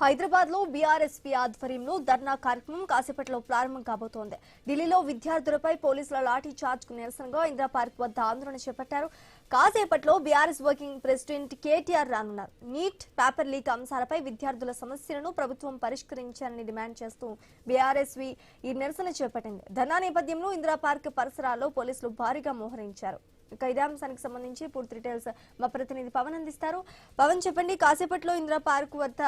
హైదరాబాద్ లో బీఆర్ఎస్పీ ఆధ్వర్యంలో ధర్నా కార్యక్రమం కాసేపట్లో ప్రారంభం కాబోతోంది. ఢిల్లీలో విద్యార్థులపై పోలీసుల లాఠీ చార్జ్ కు నిరసనగా ఇందిరా పార్క్ వద్ద ఆందోళన చేపట్టారు. కాసేపట్లో బీఆర్ఎస్ వర్కింగ్ ప్రెసిడెంట్ కేటీఆర్ రానున్నారు. నీట్ పేపర్ లీక్ అంశాలపై విద్యార్థుల సమస్యలను ప్రభుత్వం పరిష్కరించాలని డిమాండ్ చేస్తూ బీఆర్ఎస్వీ ఈ నిరసన చేపట్టింది. ధర్నా నేపథ్యంలో ఇందిరా పార్క్ పరిసరాల్లో పోలీసులు భారీగా మోహరించారు. ఇదే అంశానికి సంబంధించి పూర్తి డీటెయిల్స్ మా ప్రతినిధి పవన్ అందిస్తారు. పవన్, చెప్పండి, కాసేపట్లో ఇందిరా పార్క్ వద్ద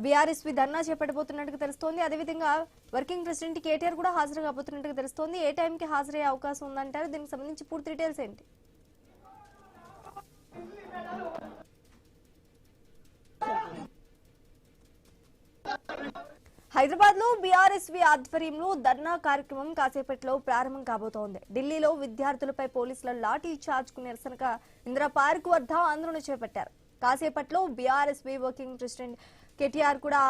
బీఆర్ఎస్వీ ధర్నా చేపట్టబోతున్నట్టుగా తెలుస్తోంది. అదేవిధంగా వర్కింగ్ ప్రెసిడెంట్ కేటీఆర్ కూడా హాజరు కాబోతున్నట్టుగా తెలుస్తోంది. ఏ టైంకి హాజరయ్యే అవకాశం ఉందంటారు? దీనికి సంబంధించి పూర్తి డీటెయిల్స్ ఏంటి? హైదరాబాద్ లో బీఆర్ఎస్వీ ఆధ్వర్యంలో ధర్నా కార్యక్రమం కాసేపట్లో ప్రారంభం కాబోతోంది. ఢిల్లీలో విద్యార్థులపై పోలీసుల లాఠీ చార్జ్ కు నిరసనగా ఇందిరా పార్క్ వద్ద ఆందోళన చేపట్టారు. కాసేపట్లో బీఆర్ఎస్వీ వర్కింగ్ ప్రెసిడెంట్ కేటీఆర్ కూడా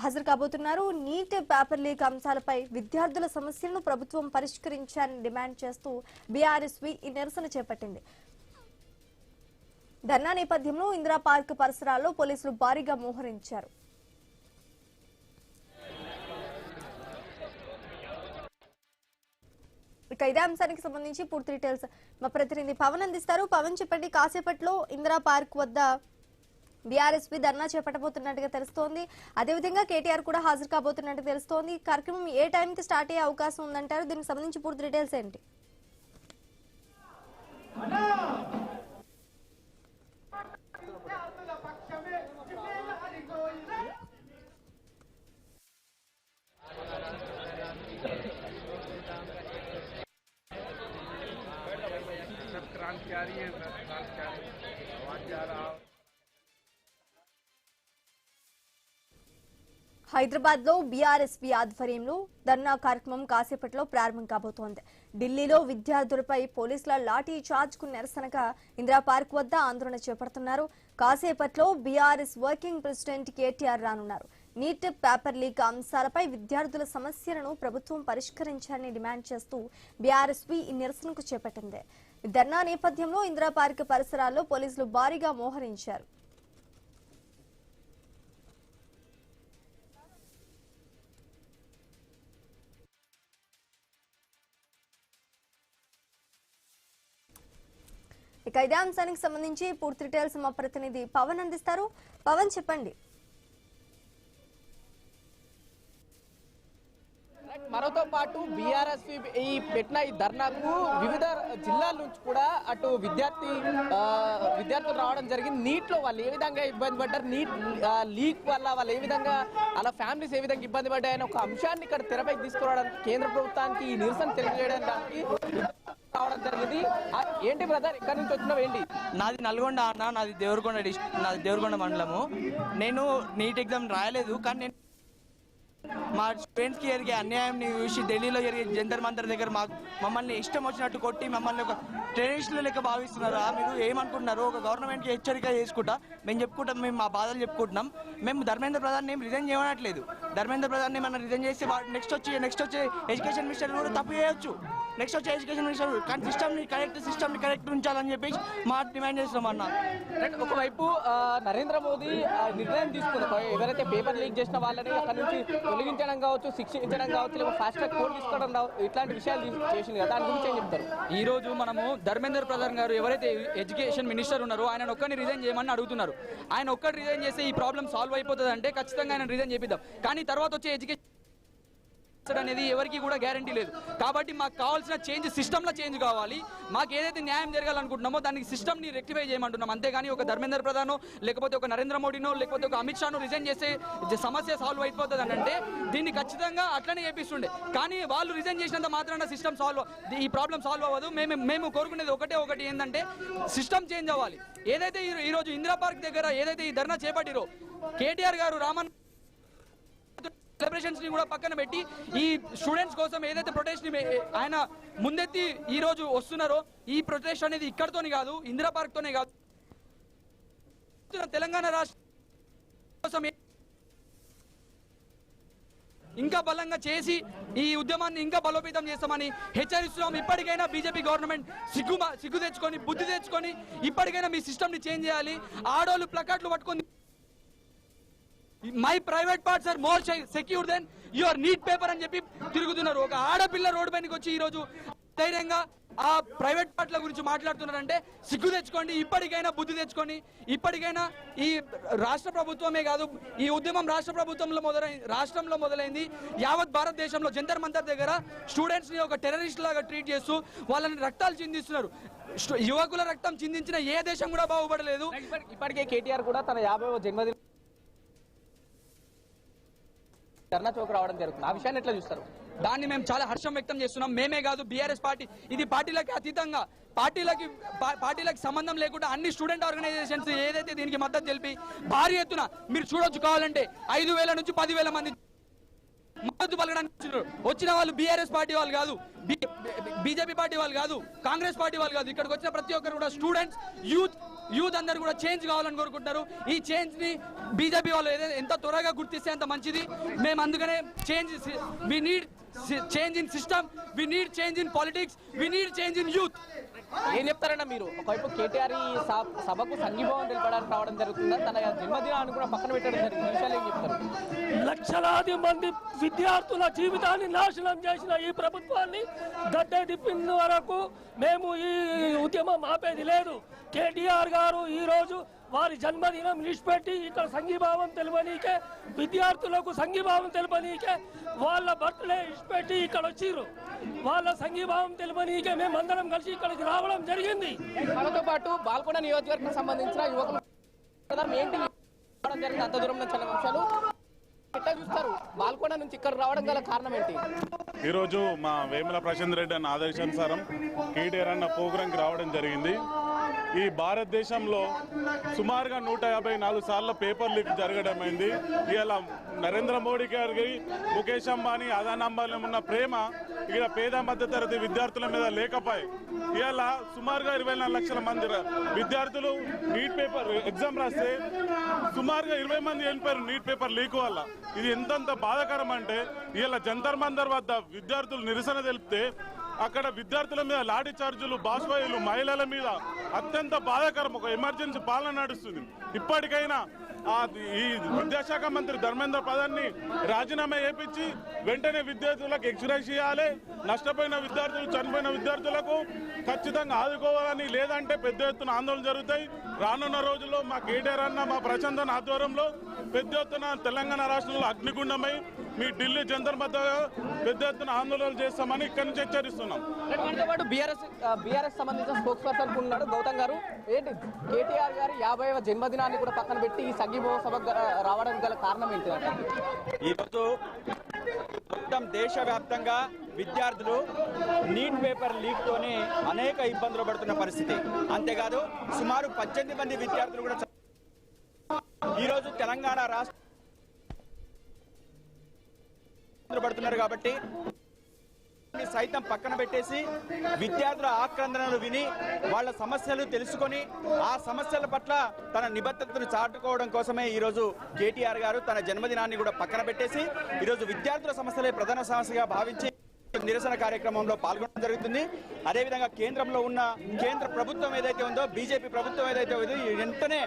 హాజరు కాబోతున్నారు. నీట్ పేపర్ లీక్ అంశాలపై విద్యార్థుల సమస్యలను ప్రభుత్వం పరిష్కరించాలని డిమాండ్ చేస్తూ బీఆర్ఎస్వీ ఈ నిరసన చేపట్టింది. ధర్నా నేపథ్యంలో ఇందిరా పార్క్ పరిసరాల్లో పోలీసులు భారీగా మోహరించారు. ఇదే అంశానికి సంబంధించి పూర్తి డీటెయిల్స్ మా ప్రతినిధి పవన్ అందిస్తారు. పవన్, చెప్పండి, కాసేపట్లో ఇందిరా పార్క్ వద్ద బీఆర్ఎస్పీ ధర్నా చేపట్టబోతున్నట్టుగా తెలుస్తోంది. అదేవిధంగా కేటీఆర్ కూడా హాజరు కాబోతున్నట్టు తెలుస్తోంది. కార్యక్రమం ఏ టైంకి స్టార్ట్ అయ్యే అవకాశం ఉందంటారు? దీనికి సంబంధించి పూర్తి డీటెయిల్స్ ఏంటి? హైదరాబాద్ లో బీఆర్ఎస్పీ ఆధ్వర్యంలో ధర్నా కార్యక్రమం కాసేపట్లో ప్రారంభం కాబోతోంది. ఢిల్లీలో విద్యార్థులపై పోలీసుల లాఠీ చార్జ్ కు నిరసనగా ఇందిరా పార్క్ వద్ద ఆందోళన చేపడుతున్నారు. కాసేపట్లో బీఆర్ఎస్ వర్కింగ్ ప్రెసిడెంట్ కేటీఆర్ రానున్నారు. నీట్ పేపర్ లీక్ అంశాలపై విద్యార్థుల సమస్యలను ప్రభుత్వం పరిష్కరించాలని డిమాండ్ చేస్తూ బీఆర్ఎస్పీ ఈ నిరసనకు చేపట్టింది. ధర్నా నేపథ్యంలో ఇందిరా పార్క్ పరిసరాల్లో పోలీసులు భారీగా మోహరించారు. ఇదే అంశానికి సంబంధించి పూర్తి డీటెయిల్స్ మా ప్రతినిధి పవన్ అందిస్తారు. పవన్, చెప్పండి. మరోతో పాటు బీఆర్ఎస్పీ ఈ పెట్టిన ఈ ధర్నాకు వివిధ జిల్లాల నుంచి కూడా అటు విద్యార్థులు రావడం జరిగింది. నీట్ లో వాళ్ళు ఏ విధంగా ఇబ్బంది పడ్డారు, నీట్ లీక్ వల్ల వాళ్ళు ఏ విధంగా అలా ఫ్యామిలీస్ ఏ విధంగా ఇబ్బంది పడ్డాయని ఒక అంశాన్ని ఇక్కడ తెరపైకి తీసుకురావడానికి కేంద్ర ప్రభుత్వానికి ఈ నిరసన తెలియజేయడానికి రావడం జరిగింది. ఏంటి బ్రదర్, ఇక్కడ నుంచి వచ్చినావు ఏంటి? నాది నల్గొండ అన్న, నాది దేవరకొండ మండలము. నేను నీట్ ఎగ్జామ్ రాయలేదు, కానీ నేను మా స్టూడెంట్స్కి జరిగే అన్యాయంని చూసి ఢిల్లీలో జరిగే జంతర్ మంతర్ దగ్గర మమ్మల్ని ఇష్టం వచ్చినట్టు కొట్టి మమ్మల్ని ఒక టెర్రరిస్టులు లెక్క భావిస్తున్నారా? మీరు ఏమనుకుంటున్నారు? ఒక గవర్నమెంట్కి హెచ్చరిక చేసుకుంటా మేము మా బాధలు చెప్పుకుంటున్నాం. మేము ధర్మేంద్ర ప్రధాన్ ఏం రిజైన్ చేయనట్లేదు. ధర్మేంద్ర ప్రధాన్ ఏమన్నా రిజైన్ చేస్తే నెక్స్ట్ వచ్చే ఎడ్యుకేషన్ మినిస్టర్ కూడా తప్పు చేయొచ్చు. నెక్స్ట్ వచ్చే ఎడ్యుకేషన్ మినిస్టర్ కానీ సిస్టమ్ని కరెక్ట్ ఉంచాలని చెప్పేసి మా డిమాండ్ చేస్తున్నాం అన్న. ఒకవైపు నరేంద్ర మోదీ నిర్ణయం తీసుకున్నారు, ఎవరైతే పేపర్ లీక్ చేసిన వాళ్ళని అక్కడ నుంచి తొలగించడం కావచ్చు, శిక్షించడం కావచ్చు, లేదా ఫాస్ట్ ట్రాక్ కోర్టు తీసుకోవడం ఇట్లాంటి విషయాలు చేసింది కదా, దాని గురించి ఏం చెప్తారు? ఈ రోజు మనము ధర్మేంద్ర ప్రధాన్ గారు ఎవరైతే ఎడ్యుకేషన్ మినిస్టర్ ఉన్నారో ఆయన ఒక్కరిని రిజైన్ చేయమని అడుగుతున్నారు. ఆయన ఒక్కటి రిజైన్ చేస్తే ఈ ప్రాబ్లం సాల్వ్ అయిపోతుంది అంటే ఖచ్చితంగా ఆయన రిజైన్ చేపిద్దాం. కానీ తర్వాత వచ్చే ఎడ్యుకేషన్ అనేది ఎవరికి కూడా గ్యారంటీ లేదు. కాబట్టి మాకు కావాల్సిన చేంజ్ సిస్టంలో చేంజ్ కావాలి. మాకు ఏదైతే న్యాయం జరగాలనుకుంటున్నామో దానికి సిస్టమ్ని రెక్టిఫై చేయమంటున్నాం. అంతేగాని ఒక ధర్మేంద్ర ప్రధానో లేకపోతే ఒక నరేంద్ర మోడీనో లేకపోతే ఒక అమిత్ షాను రిజైన్ చేసే సమస్య సాల్వ్ అయిపోతుంది అని అంటే దీన్ని ఖచ్చితంగా అట్లనే చేపిస్తుండే. కానీ వాళ్ళు రిజైన్ చేసినంత మాత్రాన సిస్టమ్ ఈ ప్రాబ్లం సాల్వ్ అవ్వదు. మేము కోరుకునేది ఒకటి ఏంటంటే సిస్టమ్ చేంజ్ అవ్వాలి. ఏదైతే ఈరోజు ఇందిరా పార్క్ దగ్గర ఏదైతే ఈ ధర్నా చేపట్టిరో కేటీఆర్ గారు రామన్ సెలబ్రేషన్స్ ని కూడా పక్కన పెట్టి ఈ స్టూడెంట్స్ కోసం ఏదైతే ప్రొటెస్ట్ ని ఆయన ముందెత్తి ఈ రోజు వస్తున్నారో ఈ ప్రొటెస్ట్ అనేది ఇక్కడతోనే కాదు, ఇందిరా పార్క్ తోనే కాదు, తెలంగాణ రాష్ట్రం కోసం ఇంకా బలంగా చేసి ఈ ఉద్యమాన్ని ఇంకా బలోపేతం చేస్తామని హెచ్చరిస్తున్నాం. ఇప్పటికైనా బీజేపీ గవర్నమెంట్ సిగ్గు తెచ్చుకొని బుద్ధి తెచ్చుకొని ఇప్పటికైనా మీ సిస్టమ్ ని చేంజ్ చేయాలి. ఆడోళ్ళు ప్లకార్డులు పట్టుకొని my private parts are more secure then your NEET paper అని చెప్పి తిరుగుతున్నారు. ఒక ఆడపిల్ల రోడ్డు పైనకి వచ్చి ఈ రోజు ధైర్యంగా ఆ ప్రైవేట్ పార్ట్ల గురించి మాట్లాడుతున్నారంటే సిగ్గు తెచ్చుకోండి. ఇప్పటికైనా బుద్ధి తెచ్చుకొని ఇప్పటికైనా ఈ రాష్ట్ర ప్రభుత్వమే కాదు, ఈ ఉద్యమం రాష్ట్రంలో మొదలైంది. యావత్ భారతదేశంలో జంతర్ మంతర్ దగ్గర స్టూడెంట్స్ ని ఒక టెర్రరిస్ట్ లాగా ట్రీట్ చేస్తూ వాళ్ళని రక్తాలు చిందిస్తున్నారు. యువకుల రక్తం చిందించిన ఏ దేశం కూడా బాగుపడలేదు. ఇప్పటికే కేటీఆర్ కూడా తన 50వ జన్మదిన ధర్నా చౌక్ రావడం జరుగుతుంది. ఆ విషయాన్ని ఎట్లా చూస్తారు? దాన్ని మేము చాలా హర్షం వ్యక్తం చేస్తున్నాం. మేమే కాదు, బీఆర్ఎస్ పార్టీ, ఇది పార్టీలకి అతీతంగా పార్టీలకి సంబంధం లేకుండా అన్ని స్టూడెంట్ ఆర్గనైజేషన్స్ ఏదైతే దీనికి మద్దతు తెలిపి భారీ ఎత్తున మీరు చూడొచ్చు, కావాలంటే 5,000 నుంచి 10,000 మంది మద్దతు పలకడానికి వచ్చిన వాళ్ళు బీఆర్ఎస్ పార్టీ వాళ్ళు కాదు, బీజేపీ పార్టీ వాళ్ళు కాదు, కాంగ్రెస్ పార్టీ వాళ్ళు కాదు. ఇక్కడికి వచ్చిన ప్రతి ఒక్కరు కూడా స్టూడెంట్స్, యూత్ అందరూ కూడా చేంజ్ కావాలని కోరుకుంటారు. ఈ చేంజ్ ని బీజేపీ వాళ్ళు ఎంత త్వరగా గుర్తిస్తే అంత మంచిది. మేము అందుకనే we need change in system, we need change in politics, we need change in youth. ఏం చెప్తారన్నా మీరు? ఒకవైపు కేటీఆర్ ఈ సభకు సంఘీభావం తెలపడానికి రావడం జరుగుతుందా, తన జన్మదినాన్ని కూడా పక్కన పెట్టడం జరిగింది, ఈ విషయాలు ఏం చెప్తారు? లక్షలాది మంది విద్యార్థుల జీవితాన్ని నాశనం చేసిన ఈ ప్రభుత్వాన్ని గద్దె దిప్పిన వరకు మేము ఈ ఉద్యమం ఆపేది లేదు. కేటీఆర్ గారు ఈ రోజు వారి జన్మదినం నిష్పెట్టి ఇక్కడ సంఘీభావం తెలపనీకే, విద్యార్థులకు సంఘీభావం తెలపనీకే వాళ్ళ బర్త్డే ఇష్పెట్టి ఇక్కడ వచ్చిర్రు. వాళ్ళ సంఘీభావం తెలపనీకే మేమందరం కలిసి ఇక్కడికి రావడం జరిగింది. మనతో పాటు బాల్కొండ నియోజకవర్గం సంబంధించిన యువకులు ఏంటి జరిగింది అంత దూరం నుంచి అనే అంశాలు ఎట్లా చూస్తారు? బాల్కొండ నుంచి ఇక్కడ రావడం గల కారణం ఏంటి? ఈరోజు మా వేముల ప్రశాంత్ రెడ్డి అన్న ఆదేశానుసారం కేటీఆర్ అన్న ప్రోగ్రాంకి రావడం జరిగింది. ఈ భారతదేశంలో సుమారుగా 154 సార్లు పేపర్ లీక్ జరగడమైంది. ఇవాళ నరేంద్ర మోడీ గారికి ముఖేష్ అంబానీ, అదానీ అంబానీ ఉన్న ప్రేమ ఇక్కడ పేద మధ్యతరగతి విద్యార్థుల మీద లేకపోయి ఇవాళ సుమారుగా 24 లక్షల మంది విద్యార్థులు నీట్ పేపర్ ఎగ్జామ్ రాస్తే సుమారుగా 20 మంది వెళ్ళిపోయారు నీట్ పేపర్ లీక్ వల్ల. ఇది ఎంతంత బాధాకరం అంటే ఇవాళ జంతర్ మంతర్ వద్ద విద్యార్థులు నిరసన తెలిపితే అక్కడ విద్యార్థుల మీద లాఠీ చార్జీలు, బాష్పాయిలు, మహిళల మీద అత్యంత బాధాకరం. ఒక ఎమర్జెన్సీ పాలన నడుస్తుంది. ఇప్పటికైనా ఈ విద్యాశాఖ మంత్రి ధర్మేంద్ర ప్రధాన్ని రాజీనామా చేయించి వెంటనే విద్యార్థులకు ఎక్స్గ్రేస్ చేయాలి. నష్టపోయిన విద్యార్థులు, చనిపోయిన విద్యార్థులకు ఖచ్చితంగా ఆదుకోవాలని, లేదంటే పెద్ద ఎత్తున ఆందోళన జరుగుతాయి. రానున్న రోజుల్లో మా కేటీఆర్ అన్న, మా ప్రశాంత్ అన్న ఆధ్వర్యంలో పెద్ద ఎత్తున తెలంగాణ రాష్ట్రంలో అగ్నిగుండమై మీ ఢిల్లీ జంతర్ మధ్య పెద్ద ఎత్తున ఆందోళనలు చేస్తామని ఇక్కడి నుంచి హెచ్చరిస్తున్నాం. బీఆర్ఎస్ సంబంధించిన స్పోక్స్ పర్సన్ ఉన్నాడు గౌతమ్ గారు. ఏంటి కేటీఆర్ గారి 50వ జన్మదినాన్ని కూడా పక్కన పెట్టి ఈ సంఘీభావ సభకు రావడం గల కారణం ఏంటి? ఈరోజు మొత్తం దేశవ్యాప్తంగా విద్యార్థులు నీట్ పేపర్ లీక్ తోనే అనేక ఇబ్బందులు పడుతున్న పరిస్థితి. అంతేకాదు సుమారు 18 మంది విద్యార్థులు కూడా ఈరోజు తెలంగాణ రాష్ట్ర పడుతున్నారు. కాబట్టి సైతం పక్కన పెట్టేసి విద్యార్థుల ఆక్రందనలు విని వాళ్ళ సమస్యలు తెలుసుకొని ఆ సమస్యల పట్ల తన నిబద్ధతను చాటుకోవడం కోసమే ఈరోజు కేటీఆర్ గారు తన జన్మదినాన్ని కూడా పక్కన పెట్టేసి ఈరోజు విద్యార్థుల సమస్యలే ప్రధాన సమస్యగా భావించి నిరసన కార్యక్రమంలో పాల్గొనడం జరుగుతుంది. అదేవిధంగా కేంద్రంలో ఉన్న కేంద్ర ప్రభుత్వం ఏదైతే ఉందో, బీజేపీ ప్రభుత్వం ఏదైతే ఉందో వెంటనే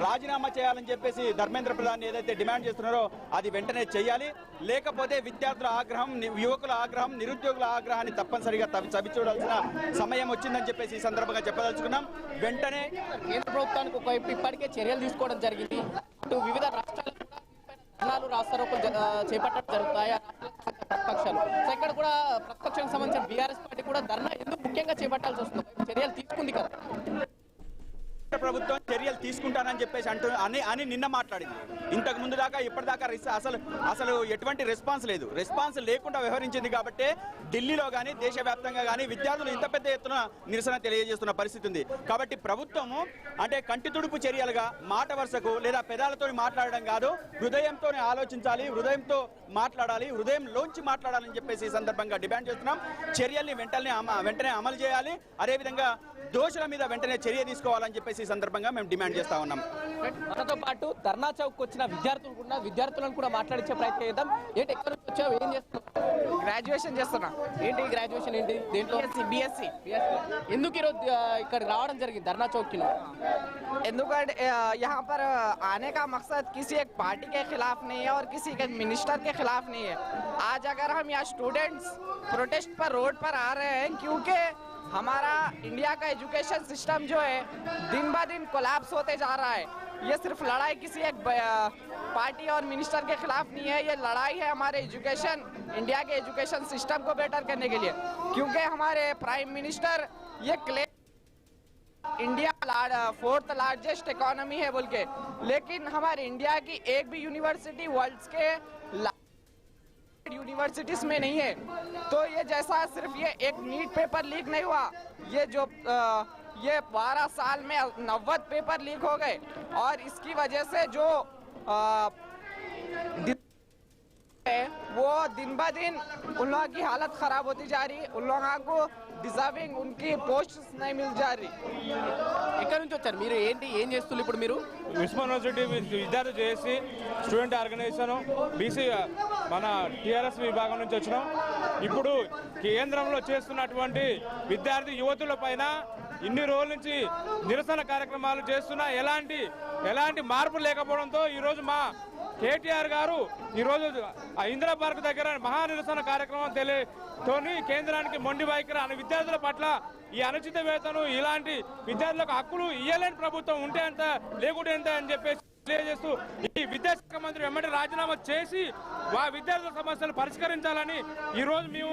రాజీనామా చేయాలని చెప్పేసి ధర్మేంద్ర ప్రధాన్ ఏదైతే డిమాండ్ చేస్తున్నారో అది వెంటనే చేయాలి. లేకపోతే విద్యార్థుల ఆగ్రహం, యువకుల ఆగ్రహం, నిరుద్యోగుల ఆగ్రహాన్ని తప్పనిసరిగా చవిచూడాల్సిన సమయం వచ్చిందని చెప్పేసి ఈ సందర్భంగా చెప్పదలుచుకున్నాం. వెంటనే కేంద్ర ప్రభుత్వానికి ఒకవైపు ఇప్పటికే చర్యలు తీసుకోవడం జరిగింది. అటు వివిధ రాష్ట్రాలు రాష్ట్రారోకలు చేపట్టడం జరుగుతాయి ప్రతిపక్షాలు. సో ఇక్కడ కూడా ప్రతిపక్షానికి సంబంధించిన బీఆర్ఎస్ పార్టీ కూడా ధర్నా ఎందుకు ముఖ్యంగా చేపట్టాల్సి వస్తుంది? చర్యలు తీసుకుంది కదా ప్రభుత్వం, చర్యలు తీసుకుంటానని చెప్పేసి అని నిన్న మాట్లాడింది. ఇంతకు ముందు దాకా ఇప్పటిదాకా అసలు ఎటువంటి రెస్పాన్స్ లేదు. రెస్పాన్స్ లేకుండా వ్యవహరించింది కాబట్టి ఢిల్లీలో కానీ దేశవ్యాప్తంగా కానీ విద్యార్థులు ఇంత పెద్ద ఎత్తున నిరసన తెలియజేస్తున్న పరిస్థితి ఉంది. కాబట్టి ప్రభుత్వము అంటే కంటి తుడుపు చర్యలుగా మాట వరుసకు లేదా పెదాలతో మాట్లాడడం కాదు, హృదయంతో ఆలోచించాలి, హృదయంతో మాట్లాడాలి, హృదయంలోంచి మాట్లాడాలని చెప్పేసి ఈ సందర్భంగా డిమాండ్ చేస్తున్నాం. చర్యల్ని వెంటనే అమలు చేయాలి. అదేవిధంగా దోషుల మీద వెంటనే చర్య తీసుకోవాలని చెప్పేసి ఈ సందర్భంగా మేము డిమాండ్ డిమాండ్ చేస్తా ఉన్నాం. మనతో పాటు ధర్నా చౌక్ వచ్చిన విద్యార్థులను కూడా మాట్లాడించే ప్రయత్నం చేద్దాం. ఏంటి ఎక్కడ నుంచి వచ్చావు, ఏం చేస్తున్నావు? గ్రాడ్యుయేషన్ చేస్తున్నా. ఏంటి గ్రాడ్యుయేషన్ ఏంటి, దేంట్లో? BSc. ఎందుకు ఈరోజు ఇక్కడ రావడం జరిగింది ధర్నా చౌక్? ఎందుకంటే यहाँ पर आने का मकसद किसी एक पार्टी के खिलाफ नहीं है और किसी एक मिनिस्टर के खिलाफ नहीं है. आज अगर हम यहाँ स्टूडेंट्स प्रोटेस्ट पर रोड पर आ रहे हैं क्योंकि हमारा इंडिया का एजुकेशन सिस्टम जो है दिन ब दिन कोलैप्स होते जा रहा है. ये सिर्फ लड़ाई किसी एक पार्टी और मिनिस्टर के खिलाफ नहीं है, ये लड़ाई है हमारे एजुकेशन, इंडिया के एजुकेशन सिस्टम को बेटर करने के लिए. क्योंकि हमारे प्राइम मिनिस्टर ये claim India 4th largest economy है बोल के, लेकिन हमारे इंडिया की एक भी यूनिवर्सिटी वर्ल्ड के यूनिवर्सिटीज में नहीं है. तो ये जैसा सिर्फ ये एक नीट पेपर लीक नहीं हुआ, ये जो ये 12 साल में 90 पेपर लीक हो गए और इसकी वजह से जो वो दिन ब दिन उन लोगों की हालत खराब होती जा रही, उन लोगों को डिजर्विंग उनकी पोस्ट नहीं मिल जा रही. ఎక్కడి నుంచి వచ్చారు మీరు, ఏంటి ఏం చేస్తున్నారు ఇప్పుడు మీరు? ఉస్మాన్ యూనివర్సిటీ విద్యార్థి చేసి స్టూడెంట్ ఆర్గనైజేషన్ బీసీ మన టీఆర్ఎస్ విభాగం నుంచి వచ్చినాం. ఇప్పుడు కేంద్రంలో చేస్తున్నటువంటి విద్యార్థి యువతుల పైన ఇన్ని రోజుల నుంచి నిరసన కార్యక్రమాలు చేస్తున్నా ఎలాంటి మార్పు లేకపోవడంతో ఈరోజు మా కేటీఆర్ గారు ఈరోజు ఇందిరా పార్క్ దగ్గర మహా నిరసన కార్యక్రమం తోని కేంద్రానికి మొండి వైఖరి అనే విద్యార్థుల పట్ల ఈ అనుచిత వేతనం ఇలాంటి విద్యార్థులకు హక్కులు ఇయ్యలేని ప్రభుత్వం ఉంటే ఎంత లేకుంటే ఎంత అని చెప్పేసి తెలియజేస్తూ ఈ విద్యాశాఖ మంత్రి వెంబడి రాజీనామా చేసి విద్యార్థుల సమస్యలు పరిష్కరించాలని ఈ రోజు మేము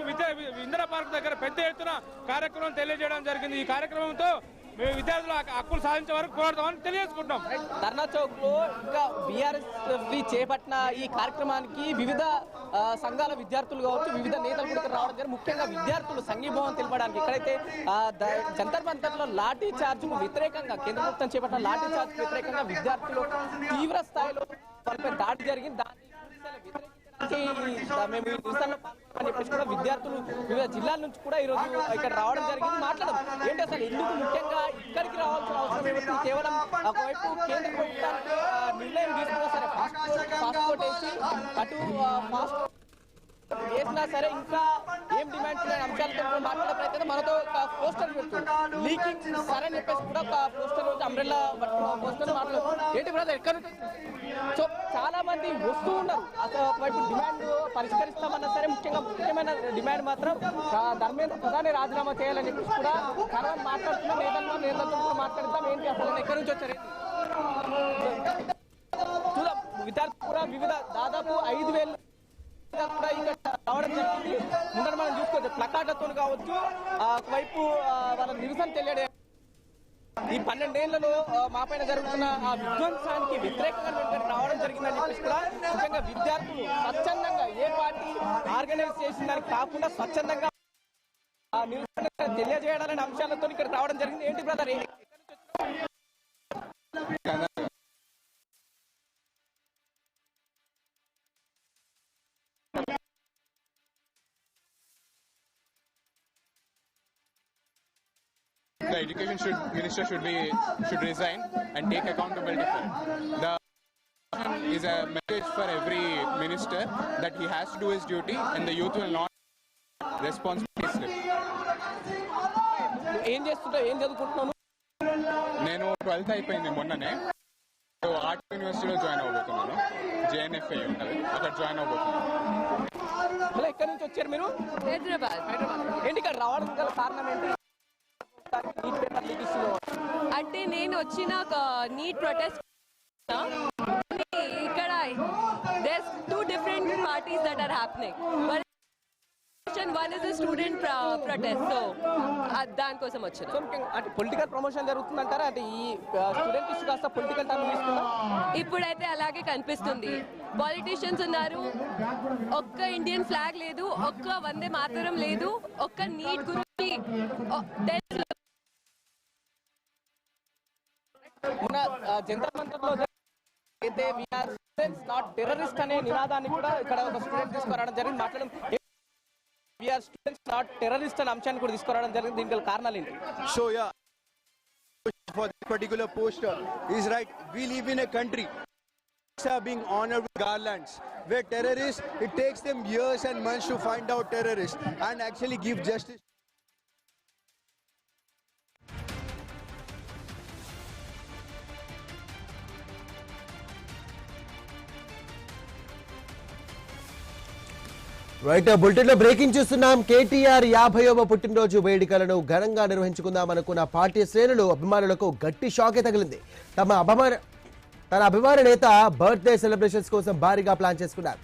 ఇందిరా పార్క్ దగ్గర పెద్ద ఎత్తున కార్యక్రమం తెలియజేయడం జరిగింది. ఈ కార్యక్రమంతో మేము విద్యార్థుల హక్కులు సాధించే వరకు కోరుతామని తెలియజేసుకుంటాం. ధర్నా చౌక్ లో ఇంకా బీఆర్ఎస్ చేపట్టిన ఈ కార్యక్రమానికి వివిధ సంఘాల విద్యార్థులు కావచ్చు, వివిధ నేతలు కూడా రావడం జరిగింది. ముఖ్యంగా విద్యార్థులు సంఘీభావం తెలపడానికి ఇక్కడైతే జంతర్ మంతర్ లో లాఠీ చార్జ్ కు వ్యతిరేకంగా కేంద్ర ప్రభుత్వం చేపట్టిన లాఠీ చార్జ్ కు వ్యతిరేకంగా విద్యార్థులు తీవ్ర స్థాయిలో వాళ్ళపై దాడి జరిగింది. దాన్ని మేము ఈ నిరసనలో పాల్గొనాలని చెప్పేసి కూడా విద్యార్థులు వివిధ జిల్లాల నుంచి కూడా ఈ రోజు ఇక్కడ రావడం జరిగింది. మాట్లాడడం ఏంటి అసలు ఎందుకు ముఖ్యంగా ఇక్కడికి రావాల్సిన అవసరం ఏమిటి? కేవలం ఒకవైపు కేంద్ర ప్రభుత్వానికి నిర్ణయం తీసుకున్నా సరే పాస్పోర్ట్ వేసి అటు వేసినా సరే ఇంకా ఏం డిమాండ్స్ లేని అంశాలతో మాట్లాడే ప్రయత్నం మనతో ఒక పోస్టర్ పెడుతుంది లీకింగ్ సరే అని చెప్పేసి కూడా ఒక పోస్టర్ అంబ్రెల్లా పోస్టర్ మాట్లాడు. ఏంటి బ్రదర్ ఎక్కడ సో చాలా మంది వస్తూ ఉన్నారు. అసలు ఒకవైపు డిమాండ్ పరిష్కరిస్తామన్నా సరే ముఖ్యమైన డిమాండ్ మాత్రం ధర్మేంద్ర ప్రధాని రాజీనామా చేయాలని చెప్పేసి కూడా చాలా మంది మాట్లాడుతున్నారు. నేతలతో కూడా మాట్లాడతాం. ఏంటి అసలు ఎక్కడి నుంచి వచ్చారు చూద్దాం. విద్యార్థులు కూడా వివిధ దాదాపు 5,000 కూడా ఇక్కడ రావడం జరిగింది. ముందర మనం చూసుకోవచ్చు ప్లకార్డులతో కావచ్చు, ఒకవైపు వాళ్ళ నిరసన తెలియడం ఈ 12 ఏళ్లలో మా పైన జరుగుతున్న ఆ విధ్వంసానికి వ్యతిరేకంగా రావడం జరిగిందని చెప్పేసి కూడా ముఖ్యంగా విద్యార్థులు స్వచ్ఛందంగా ఏ పార్టీ ఆర్గనైజ్ చేసిన దానికి కాకుండా స్వచ్ఛందంగా నిరసన తెలియజేయాలనే అంశాలతో ఇక్కడ రావడం జరిగింది. ఏంటి brother The education minister should resign and take accountability for it. The is a message for every minister that he has to do his duty and the youth will not responsibility slip. ఏం చేస్తుంటావు, ఏం చదువుకుంటున్నాను? నేను 12th అయిపోయింది మొన్ననే. Art యూనివర్సిటీలో join అవబోతున్నాను. JNFA ఉంటుంది, అక్కడ జాయిన్ అవబోతున్నాను. మళ్ళీ ఎక్కడి నుంచి వచ్చారు మీరు? హైదరాబాద్. ఏంటి ఇక్కడ రావడం గల కారణం ఏంటి? అంటే నేను వచ్చిన నీట్ ప్రొటెస్ట్ ఇక్కడ there's 2 different parties that are happening. One is a student protest, so దానికోసం వచ్చిన. అంటే పొలిటికల్ ప్రమోషన్ జరుగుతుందంటారా? అంటే ఈ స్టూడెంట్ ఇష్యూ కాస్త పొలిటికల్ టర్న్ తీసుకుందా? ఇప్పుడైతే అలాగే కనిపిస్తుంది. పాలిటీషియన్స్ ఉన్నారు, ఒక్క ఇండియన్ ఫ్లాగ్ లేదు, ఒక్క వందే మాతరం లేదు, ఒక్క నీట్ గురించి మన జంతర్ మంతర్ లో అయితే వీఆర్ స్టూడెంట్స్ నాట్ టెర్రరిస్ట్ అనే నినాదాన్ని కూడా ఇక్కడ ఒక స్టూడెంట్ తీసుకురావడం జరిగింది. మాట్లాడడం వీఆర్ స్టూడెంట్స్ నాట్ టెర్రరిస్ట్ అనే అంశాన్ని కూడా తీసుకురావడం జరిగింది. దీనికి కారణాలు ఏంటి? So yeah, for this particular poster is right. We live in a country are being honored with garlands, where terrorists, it takes them years and months to find out terrorists and actually give justice. Right bulletin లో breaking చూస్తున్నాం. కేటీఆర్ 50వ పుట్టినరోజు వేడుకలను ఘనంగా నిర్వహించుకుందామనుకున్న party శ్రేణులు అభిమానులకు గట్టి షాకే తగిలింది. తన అభిమాన నేత బర్త్డే సెలబ్రేషన్స్ కోసం భారీగా ప్లాన్ చేసుకున్నారు.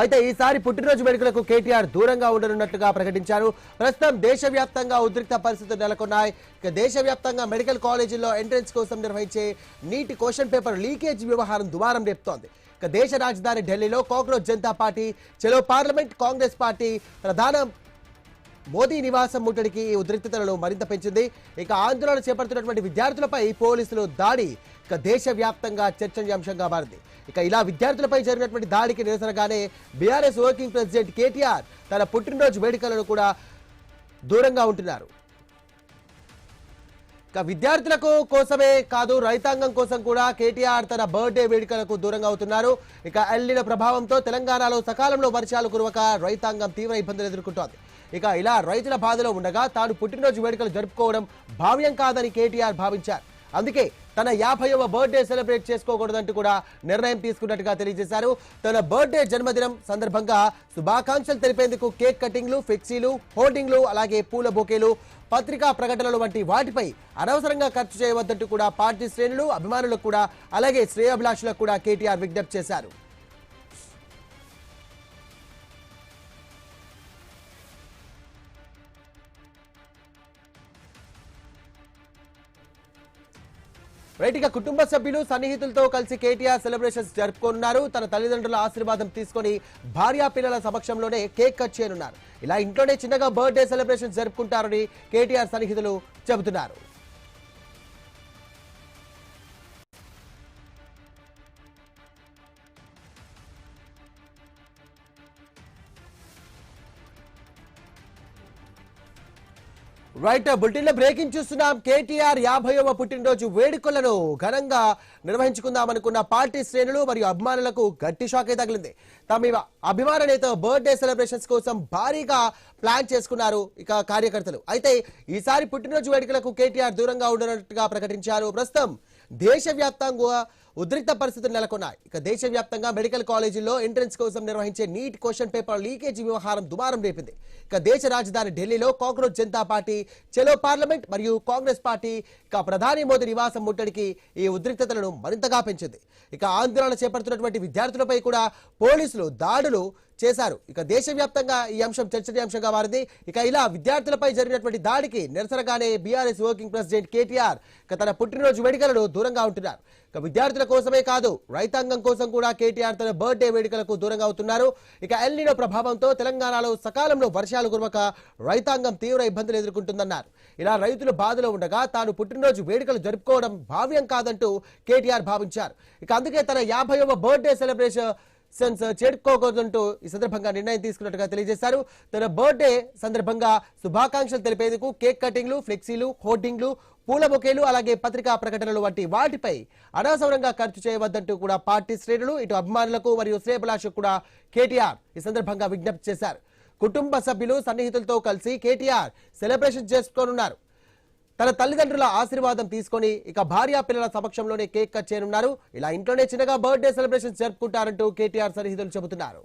అయితే ఈసారి పుట్టినరోజు వేడుకలకు కేటీఆర్ దూరంగా ఉండనున్నట్లుగా ప్రకటించారు. ప్రస్తుతం దేశవ్యాప్తంగా ఉద్రిక్త పరిస్థితులు నెలకొన్నాయి. ఇక దేశవ్యాప్తంగా మెడికల్ కాలేజీల్లో ఎంట్రన్స్ కోసం నిర్వహించే నీట్ క్వశ్చన్ పేపర్ లీకేజ్ వ్యవహారం దుమారం రేపుతోంది. ఇక దేశ రాజధాని ఢిల్లీలో కాక్రోచ్ జనతా పార్టీ, చలో పార్లమెంట్ కాంగ్రెస్ పార్టీ ప్రధాన మోదీ నివాసం ముట్టడికి ఈ ఉద్రిక్తతలను మరింత పెంచింది. ఇక ఆందోళన చేపడుతున్నటువంటి విద్యార్థులపై పోలీసులు దాడి ఇక దేశవ్యాప్తంగా చర్చనీయాంశంగా మారింది. ఇక ఇలా విద్యార్థులపై జరిగినటువంటి దాడికి నిరసనగానే బీఆర్ఎస్ వర్కింగ్ ప్రెసిడెంట్ కేటీఆర్ తన పుట్టినరోజు వేడుకలను కూడా దూరంగా ఉంటున్నారు. ఇక విద్యార్థులకు కోసమే కాదు, రైతాంగం కోసం కూడా కేటీఆర్ తన బర్త్డే వేడుకలకు దూరంగా అవుతున్నారు. ఇక ఎల్నినో ప్రభావంతో తెలంగాణలో సకాలంలో వర్షాలు కురవక రైతాంగం తీవ్ర ఇబ్బందులు ఎదుర్కొంటోంది. ఇక ఇలా రైతుల బాధలో ఉండగా తాను పుట్టినరోజు వేడుకలు జరుపుకోవడం భావ్యం కాదని కేటీఆర్ భావించారు. అందుకే తన 50వ బర్త్డే సెలబ్రేట్ చేసుకోకూడదంటూ కూడా నిర్ణయం తీసుకున్నట్టుగా తెలియజేశారు. తన బర్త్డే జన్మదినం సందర్భంగా శుభాకాంక్షలు తెలిపేందుకు కేక్ కటింగ్లు, ఫ్లెక్సీలు, హోర్డింగ్లు, అలాగే పూల బొకేలు, పత్రికా ప్రకటనలు వంటి వాటిపై అనవసరంగా ఖర్చు చేయవద్దంటూ కూడా పార్టీ శ్రేణులు, అభిమానులకు కూడా అలాగే శ్రేయోభిలాషులకు కూడా కేటీఆర్ విజ్ఞప్తి చేశారు. రైట్గా కుటుంబ సభ్యులు, సన్నిహితులతో కలిసి కేటీఆర్ సెలబ్రేషన్స్ జరుపుకోనున్నారు. తన తల్లిదండ్రుల ఆశీర్వాదం తీసుకొని భార్యా పిల్లల సమక్షంలోనే కేక్ కట్ చేయనున్నారు. ఇలా ఇంట్లోనే చిన్నగా బర్త్డే సెలబ్రేషన్స్ జరుపుకుంటారని కేటీఆర్ సన్నిహితులు చెబుతున్నారు. రైట్ బులెటిన్ లో బ్రేకింగ్ చూస్తున్నాం. కేటీఆర్ 50వ పుట్టినరోజు వేడుకలను ఘనంగా నిర్వహించుకుందామనుకున్న పార్టీ శ్రేణులు మరియు అభిమానులకు గట్టి షాకే తగిలింది. తమ అభిమాన నేత బర్త్డే సెలబ్రేషన్స్ కోసం భారీగా ప్లాన్ చేసుకున్నారు ఇక కార్యకర్తలు. అయితే ఈసారి పుట్టినరోజు వేడుకలకు కేటీఆర్ దూరంగా ఉండనున్నట్టుగా ప్రకటించారు. ప్రస్తుతం దేశవ్యాప్తంగా ఉద్రిక్త పరిస్థితులు నెలకొన్నాయి. ఇక దేశవ్యాప్తంగా మెడికల్ కాలేజీల్లో ఎంట్రన్స్ కోసం నిర్వహించే నీట్ క్వశ్చన్ పేపర్ లీకేజీ వ్యవహారం దుమారం రేపింది. ఇక దేశ రాజధాని ఢిల్లీలో కాక్రోచ్ జనతా పార్టీ, చలో పార్లమెంట్ మరియు కాంగ్రెస్ పార్టీ ఇక ప్రధాని మోదీ నివాసం ముట్టడికి ఈ ఉద్రిక్తతలను మరింతగా పెంచింది. ఇక ఆందోళన చేపడుతున్నటువంటి విద్యార్థులపై కూడా పోలీసులు దాడులు చేశారు. ఇక దేశవ్యాప్తంగా ఈ అంశం చర్చనీయాంశంగా మారింది. ఇక ఇలా విద్యార్థులపై జరిగినటువంటి దాడికి నిరసనగానే బీఆర్ఎస్ వర్కింగ్ ప్రెసిడెంట్ కేటీఆర్ ఇక తన పుట్టినరోజు వేడుకలను దూరంగా ఉంటున్నారు. ఇక విద్యార్థుల కోసమే కాదు, రైతాంగం కోసం కూడా కేటీఆర్ తన బర్త్డే వేడుకలకు దూరంగా అవుతున్నారు. ఇక ఎల్నినో ప్రభావంతో తెలంగాణలో సకాలంలో వర్షాలు కురవక రైతాంగం తీవ్ర ఇబ్బందులు ఎదుర్కొంటుందన్నారు. ఇలా రైతులు బాధలో ఉండగా తాను పుట్టినరోజు వేడుకలు జరుపుకోవడం భావ్యం కాదంటూ కేటీఆర్ భావించారు. ఇక అందుకే తన 50వ బర్త్డే సెలబ్రేషన్ చేరుకోకూడదంటూ ఈ సందర్భంగా నిర్ణయం తీసుకున్నట్టుగా తెలియజేశారు. తన బర్త్డే సందర్భంగా శుభాకాంక్షలు తెలిపేందుకు కేక్ కటింగ్లు, ఫ్లెక్సీలు, హోర్డింగ్లు, పూల బొకేలు, అలాగే పత్రికా ప్రకటనలు వంటి వాటిపై అనవసరంగా ఖర్చు చేయవద్దంటూ కూడా పార్టీ శ్రేణులు, ఇటు అభిమానులకు మరియు శ్రేయోభిలాషులకు కూడా కేటీఆర్ ఈ సందర్భంగా విజ్ఞప్తి చేశారు. కుటుంబ సభ్యులు, సన్నిహితులతో కలిసి కేటీఆర్ సెలబ్రేషన్ చేసుకోనున్నారు. తన తల్లిదండ్రుల ఆశీర్వాదం తీసుకొని ఇక భార్యా పిల్లల సమక్షంలోనే కేక్ కట్ చేయనున్నారు. ఇలా ఇంట్లోనే చిన్నగా బర్త్డే సెలబ్రేషన్ జరుపుకుంటారంటూ కేటీఆర్ సన్నిహితులు చెబుతున్నారు.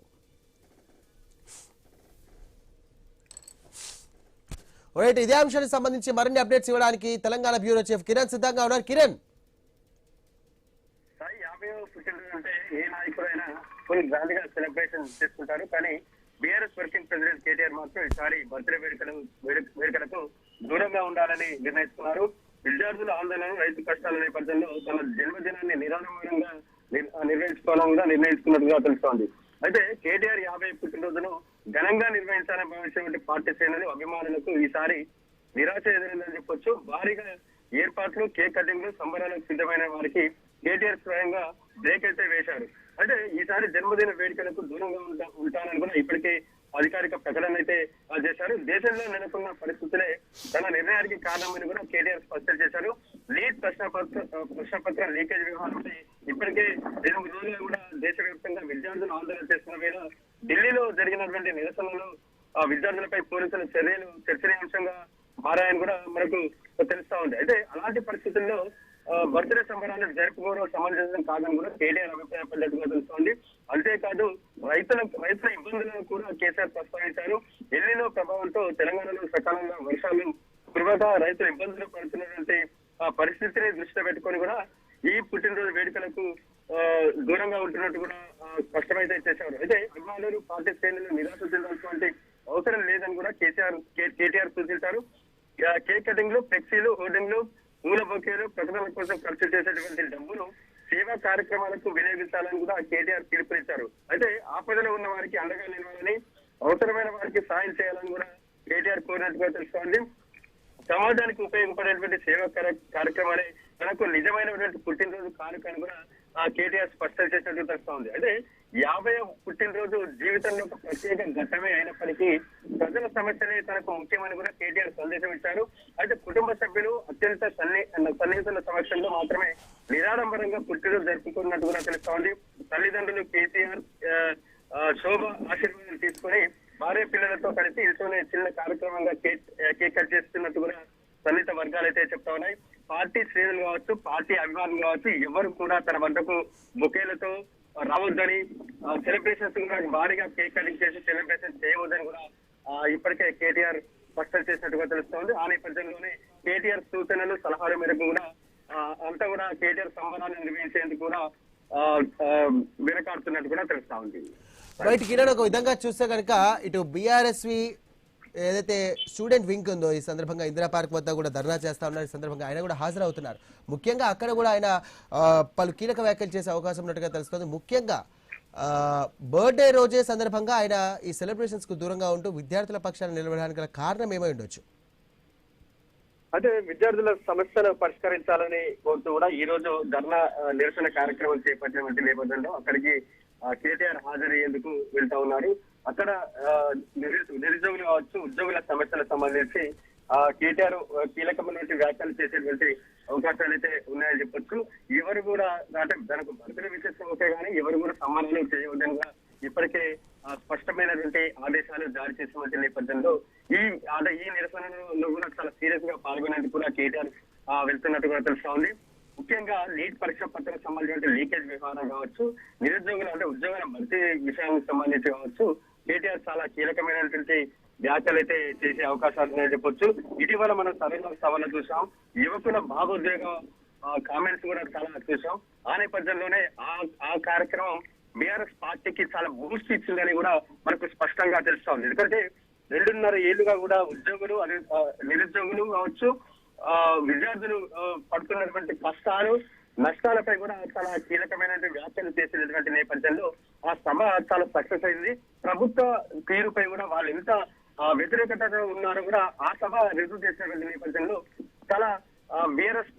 ఇదే అంశానికి సంబంధించి మరిన్ని అప్డేట్స్ ఇవ్వడానికి తెలంగాణ బ్యూరో చీఫ్ కిరణ్ సిద్ధంగా ఉన్నారు. కిరణ్, 50వ పుట్టినరోజు అంటే ఏ నాయకుడైనా ఫుల్ గ్రాండ్ గా సెలబ్రేషన్ చేసుకుంటారు. కానీ బీఆర్ఎస్ వర్కింగ్ ప్రెసిడెంట్ కేటీఆర్ మాత్రం ఈసారి బర్త్డే వేడుకలకు దూరంగా ఉండాలని నిర్ణయించుకున్నారు. విద్యార్థుల ఆందోళన, రైతు కష్టాల నేపథ్యంలో తన జన్మదినాన్ని నిరాడంబరంగా నిర్ణయించుకున్నట్టుగా తెలుస్తోంది. అయితే కేటీఆర్ 50 పుట్టినరోజును ఘనంగా నిర్వహించాలని భావించినటువంటి పార్టీ శ్రేణులు, అభిమానులకు ఈసారి నిరాశ ఎదురైందని చెప్పొచ్చు. భారీగా ఏర్పాట్లు, కేక్ కటింగ్లు, సంబరాలకు సిద్ధమైన వారికి కేటీఆర్ స్వయంగా బ్రేక్ అయితే వేశారు. అంటే ఈసారి జన్మదిన వేడుకలకు దూరంగా ఉంటానని కూడా ఇప్పటికే అధికారిక ప్రకటన అయితే చేశారు. దేశంలో నెలకొన్న పరిస్థితులే తన నిర్ణయానికి కారణమని కూడా కేటీఆర్ స్పష్టం చేశారు. లీడ్ ప్రశ్నపత్ర లీకేజ్ వ్యవహారంపై ఇప్పటికే 8 రోజులుగా కూడా దేశవ్యాప్తంగా విద్యార్థులు ఆందోళన చేస్తున్న వేళ ఢిల్లీలో జరిగినటువంటి నిరసనలు విద్యార్థులపై పోలీసుల చర్యలు చర్చనీయాంశంగా మారాయని కూడా మనకు తెలుస్తా ఉంది. అయితే అలాంటి పరిస్థితుల్లో బర్త్డే సంబరాలను జరుపుకోవడం సమంజసం కాదని కూడా కేటీఆర్ అభిప్రాయపడ్డట్టుగా తెలుస్తోంది. అంతేకాదు రైతుల ఇబ్బందులను కూడా కేసీఆర్ ప్రస్తావించారు. ఎల్నినో ప్రభావంతో తెలంగాణలో సకాలంలో వర్షాలు కురవక రైతులు ఇబ్బందులు పడుతున్నటువంటి పరిస్థితిని దృష్టిలో పెట్టుకొని కూడా ఈ పుట్టినరోజు వేడుకలకు దూరంగా ఉంటున్నట్టు కూడా స్పష్టమైతే చేశారు. అయితే అభిమానులు పార్టీ శ్రేణులు నిరాశ చెందాల్సినటువంటి అవసరం లేదని కూడా కేటీఆర్ సూచించారు. కేక్ కటింగ్ లు, ఫ్లెక్సీలు, హోర్డింగ్లు, పూల బొకేలు, ప్రకటనల కోసం ఖర్చు చేసేటువంటి డబ్బును సేవా కార్యక్రమాలకు వినియోగించాలని కూడా కేటీఆర్ పిలుపునిచ్చారు. అయితే ఆపదలో ఉన్న వారికి అండగా నిలవాలని, అవసరమైన వారికి సాయం చేయాలని కూడా కేటీఆర్ కోరినట్టుగా తెలుస్తోంది. సమాజానికి ఉపయోగపడేటువంటి సేవా కార్యక్రమాలే తనకు నిజమైనటువంటి పుట్టినరోజు కానుకని కూడా కేటీఆర్ స్పష్టం చేసినట్టు తెలుస్తా ఉంది. అయితే 50వ పుట్టినరోజు జీవితంలో ఒక ప్రత్యేక ఘట్టమే అయినప్పటికీ ప్రజల సమస్యలే తనకు ముఖ్యమని కూడా కేటీఆర్ సందేశం ఇచ్చారు. అయితే కుటుంబ సభ్యులు అత్యంత సన్నిహితుల సమక్షంలో మాత్రమే నిరాడంబరంగా పుట్టినరోజు జరుపుకున్నట్టు కూడా తెలుస్తోంది. తల్లిదండ్రులు కేసీఆర్ శోభ ఆశీర్వాదం తీసుకుని భార్య పిల్లలతో కలిసి ఇంట్లోనే చిన్న కార్యక్రమంగా కేక్ కట్ చేస్తున్నట్టు కూడా సన్నిహిత వర్గాలు అయితే చెప్తా ఉన్నాయి. పార్టీ శ్రేణులు కావచ్చు, పార్టీ అభిమానులు కావచ్చు, ఎవరు కూడా తన వద్దకు బొకేలతో రావద్దని, సెలబ్రేషన్స్ కూడా భారీగా కేక్ కటింగ్ చేసి సెలబ్రేషన్ చేయవద్దని కూడా ఇప్పటికే కేటీఆర్ స్పష్టం చేసినట్టుగా తెలుస్తోంది. ఆ నేపథ్యంలోనే కేటీఆర్ సూచనలు సలహాల మేరకు కూడా అంతా కూడా కేటీఆర్ సంబరాన్ని నిర్వహించేందుకు కూడా వెనకాడుతున్నట్టు కూడా తెలుస్తా ఉంది. రైట్ కిరణ్, ఒక విధంగా చూస్తే కనుక ఇటు బీఆర్ఎస్వి ఏదైతే స్టూడెంట్ వింగ్ ఉందో ఈ సందర్భంగా ఇందిరా పార్క్ వద్ద కూడా ధర్నా చేస్తా ఉన్నారు. ఈ సందర్భంగా ఆయన కూడా హాజరవుతున్నారు. ముఖ్యంగా అక్కడ కూడా ఆయన పలు కీలక వ్యాఖ్యలు చేసే అవకాశం ఉన్నట్టుగా తెలుస్తుంది. ముఖ్యంగా బర్త్డే రోజే సందర్భంగా ఆయన ఈ సెలబ్రేషన్స్ కు దూరంగా ఉంటూ విద్యార్థుల పక్షాన్ని నిలబడడానికి గల కారణం ఏమై ఉండొచ్చు? అంటే విద్యార్థుల సమస్యలు పరిష్కరించాలని కోరుతూ కూడా ఈ రోజు ధర్నా నిరసన కార్యక్రమం చేపట్టిన నేపథ్యంలో అక్కడికి కేటీఆర్ హాజరయ్యేందుకు వెళ్తా ఉన్నారు. అక్కడ నిరుద్యోగులు కావచ్చు, ఉద్యోగుల సమస్యలకు సంబంధించి కేటీఆర్ కీలకమైనటువంటి వ్యాఖ్యలు చేసేటువంటి అవకాశాలు అయితే ఉన్నాయని చెప్పొచ్చు. ఎవరు కూడా అంటే దానికి బర్త్డే విషెస్ ఓకే కానీ ఎవరు కూడా సమ్మానాలు చేయవద్దని ఇప్పటికే స్పష్టమైనటువంటి ఆదేశాలు జారీ చేసినటువంటి నేపథ్యంలో ఈ నిరసనలో కూడా చాలా సీరియస్ గా పాల్గొనేందుకు కూడా కేటీఆర్ వెళ్తున్నట్టు కూడా తెలుస్తా ఉంది. ముఖ్యంగా నీట్ పరీక్ష పత్రం సంబంధించిన లీకేజ్ వ్యవహారం కావచ్చు, నిరుద్యోగులు అంటే ఉద్యోగాల భర్తీ విషయానికి సంబంధించి కావచ్చు, కేటీఆర్ చాలా కీలకమైనటువంటి వ్యాఖ్యలు అయితే చేసే అవకాశాలు ఉన్నాయని చెప్పొచ్చు. ఇటీవల మనం సరైన సభలో చూసాం, యువకుల భావోద్వేగ కామెంట్స్ కూడా చాలా చూసాం. ఆ నేపథ్యంలోనే ఆ కార్యక్రమం బీఆర్ఎస్ పార్టీకి చాలా బూస్ట్ ఇచ్చిందని కూడా మనకు స్పష్టంగా తెలుస్తా ఉంది. ఎందుకంటే 2.5 ఏళ్లుగా కూడా ఉద్యోగులు అదే నిరుద్యోగులు కావచ్చు, విద్యార్థులు పడుతున్నటువంటి కష్టాలు నష్టాలపై కూడా చాలా కీలకమైనటువంటి వ్యాఖ్యలు చేసినటువంటి నేపథ్యంలో ఆ సభ చాలా సక్సెస్ అయింది. ప్రభుత్వ తీరుపై కూడా వాళ్ళు ఎంత వ్యతిరేకతగా ఉన్నారో కూడా ఆ సభ రుజువు చేసినటువంటి నేపథ్యంలో చాలా బీఆర్ఎస్